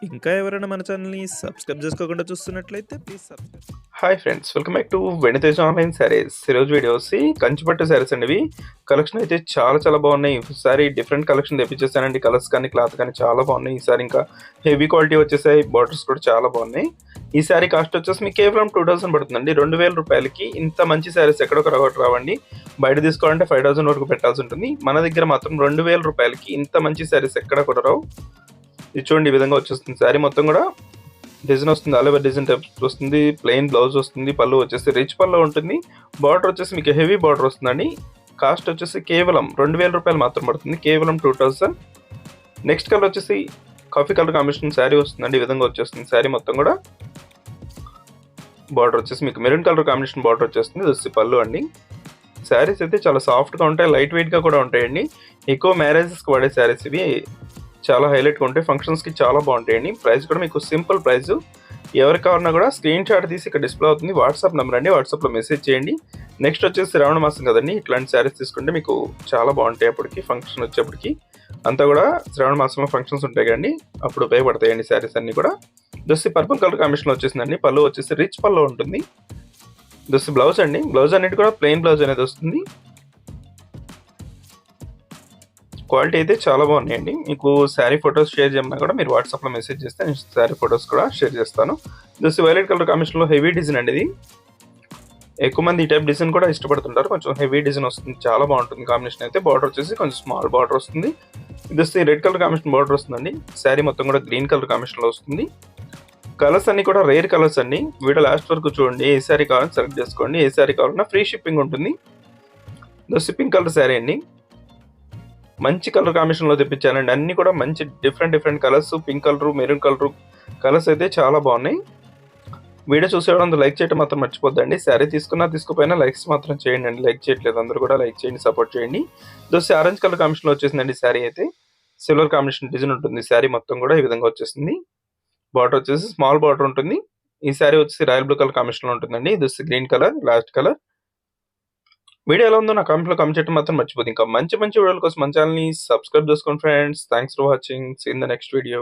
ఇంకా ఎవరైనా మన ఛానల్‌ని సబ్స్క్రైబ్ చేసుకోకుండా చూస్తున్నట్లయితే please subscribe. Hi friends, welcome back to వెనితేజ్ online saris. ఈరోజు వీడియో వచ్చి కంచిపట్టు శారీస్ అండి. ఇవి కలెక్షన్ అయితే చాలా చాలా బాగున్నాయి. ఈసారి డిఫరెంట్ కలెక్షన్ తెప్పించేసానండి. కలర్స్ కానీ క్లాత్ కానీ చాలా బాగున్నాయి. ఈసారి ఇంకా హెవీ క్వాలిటీ వచ్చేసాయి. బార్డర్స్ కూడా చాలా బాగున్నాయి. ఈ శారీ కాస్ట్ వచ్చేసి మీకు కేవలం 2000 పడుతుందండి. 2000 రూపాయలకి ఇంత మంచి శారీస్ ఎక్కడొకటి రావండి. బయట తీసుకోవాలంటే 5000 వరకు పెట్టాల్సి ఉంటుంది. మన దగ్గర మాత్రం 2000 రూపాయలకి ఇంత మంచి శారీస్ ఎక్కడ కూడా రావు. ఇది చూడండి, ఈ విధంగా వచ్చేస్తుంది. శారీ మొత్తం కూడా డిజైన్ వస్తుంది, ఆల్ ఓవర్ డిజైన్ టైప్ వస్తుంది. ప్లెయిన్ బ్లౌజ్ వస్తుంది. పళ్ళు వచ్చేసి రిచ్ పళ్ళు ఉంటుంది. బార్డర్ వచ్చేసి మీకు హెవీ బార్డర్ వస్తుందండి. కాస్ట్ వచ్చేసి కేవలం 2000 రూపాయలు మాత్రం పడుతుంది, కేవలం 2000. నెక్స్ట్ కలర్ వచ్చేసి కాఫీ కలర్ కాంబినేషన్ శారీ వస్తుందండి. ఈ విధంగా వచ్చేస్తుంది. శారీ మొత్తం కూడా బార్డర్ వచ్చేసి మీకు మెరూన్ కలర్ కాంబినేషన్ బార్డర్ వచ్చేస్తుంది. ఇది వచ్చి పళ్ళు అండి. శారీస్ అయితే చాలా సాఫ్ట్గా ఉంటాయి, లైట్ వెయిట్గా కూడా ఉంటాయండి. ఎక్కువ మ్యారేజెస్కి వాడే శారీస్ ఇవి. చాలా హైలైట్గా ఉంటాయి, ఫంక్షన్స్కి చాలా బాగుంటాయండి. ప్రైస్ కూడా మీకు సింపుల్ ప్రైస్. ఎవరికి కావాలన్నా కూడా స్క్రీన్ షాట్ తీసి ఇక్కడ డిస్ప్లే అవుతుంది. వాట్సాప్ నెంబర్ అండి, వాట్సాప్లో మెసేజ్ చేయండి. నెక్స్ట్ వచ్చేసి శ్రావణ మాసం కదండి, ఇట్లాంటి శారీస్ తీసుకుంటే మీకు చాలా బాగుంటాయి. అప్పటికి ఫంక్షన్ వచ్చేప్పటికి అంతా కూడా శ్రావణ మాసంలో ఫంక్షన్స్ ఉంటాయి కదండి, అప్పుడు ఉపయోగపడతాయండి శారీస్ అన్నీ కూడా. దోసి పర్పుల్ కలర్ కాంబినేషన్ వచ్చేసిందండి. పళ్ళు వచ్చేసి రిచ్ పళ్ళు ఉంటుంది. దోసి బ్లౌజ్ అండి. బ్లౌజ్ అనేది కూడా ప్లెయిన్ బ్లౌజ్ అనేది వస్తుంది. క్వాలిటీ అయితే చాలా బాగున్నాయండి. మీకు శారీ ఫొటోస్ షేర్ చేయమన్నా కూడా మీరు వాట్సాప్లో మెసేజ్ చేస్తే నేను శారీ ఫొటోస్ కూడా షేర్ చేస్తాను. జస్ట్ వైలెట్ కలర్ కాంబినేషన్లో హెవీ డిజైన్ అండి. ఇది ఎక్కువ మంది ఈ టైప్ డిజైన్ కూడా ఇష్టపడుతుంటారు. కొంచెం హెవీ డిజైన్ వస్తుంది, చాలా బాగుంటుంది కాంబినేషన్ అయితే. బార్డర్ వచ్చేసి కొంచెం స్మాల్ బార్డర్ వస్తుంది. ఇది వస్తే రెడ్ కలర్ కాంబినేషన్ బార్డర్ వస్తుందండి. శారీ మొత్తం కూడా గ్రీన్ కలర్ కాంబినేషన్లో వస్తుంది. కలర్స్ అన్ని కూడా రేర్ కలర్స్ అండి. వీడియో లాస్ట్ వరకు చూడండి. ఏ శారీ కావాలని సెలెక్ట్ చేసుకోండి. ఏ శారీ కావాలన్నా ఫ్రీ షిప్పింగ్ ఉంటుంది. పింక్ కలర్ శారీ అండి. మంచి కలర్ కాంబినేషన్లో తెప్పించానండి. అన్ని కూడా మంచి different colours. Pink colour, maroon colour colours అయితే చాలా బాగున్నాయి. వీడియో చూసేవాళ్ళు లైక్ చేయడం మాత్రం మర్చిపోద్దండి. శారీ తీసుకున్నా తీసుకోపోయినా లైక్స్ మాత్రం చేయండి అండి. లైక్ చేయట్లేదు అందరూ కూడా లైక్ చేయండి, సపోర్ట్ చేయండి. దోసి ఆరెంజ్ కలర్ కాంబినేషన్లో వచ్చేసిందండి. శారీ అయితే సిల్వర్ కాంబినేషన్ డిజైన్ ఉంటుంది. శారీ మొత్తం కూడా ఈ విధంగా వచ్చేసింది. బార్డర్ వచ్చేసి స్మాల్ బార్డర్ ఉంటుంది. ఈ శారీ వచ్చేసి రాయల్ బ్లూ కలర్ కాంబినేషన్లో ఉంటుందండి. ఇది green colour last colour. Video ఎలా ఉందో నా కామెంట్లో కామెంట్ చేయడం మాత్రం మర్చిపోదు. ఇంకా మంచి వీడియోల కోసం మన ఛానల్ని సబ్స్క్రైబ్ చేసుకోండి friends. Thanks for watching. See in the next video.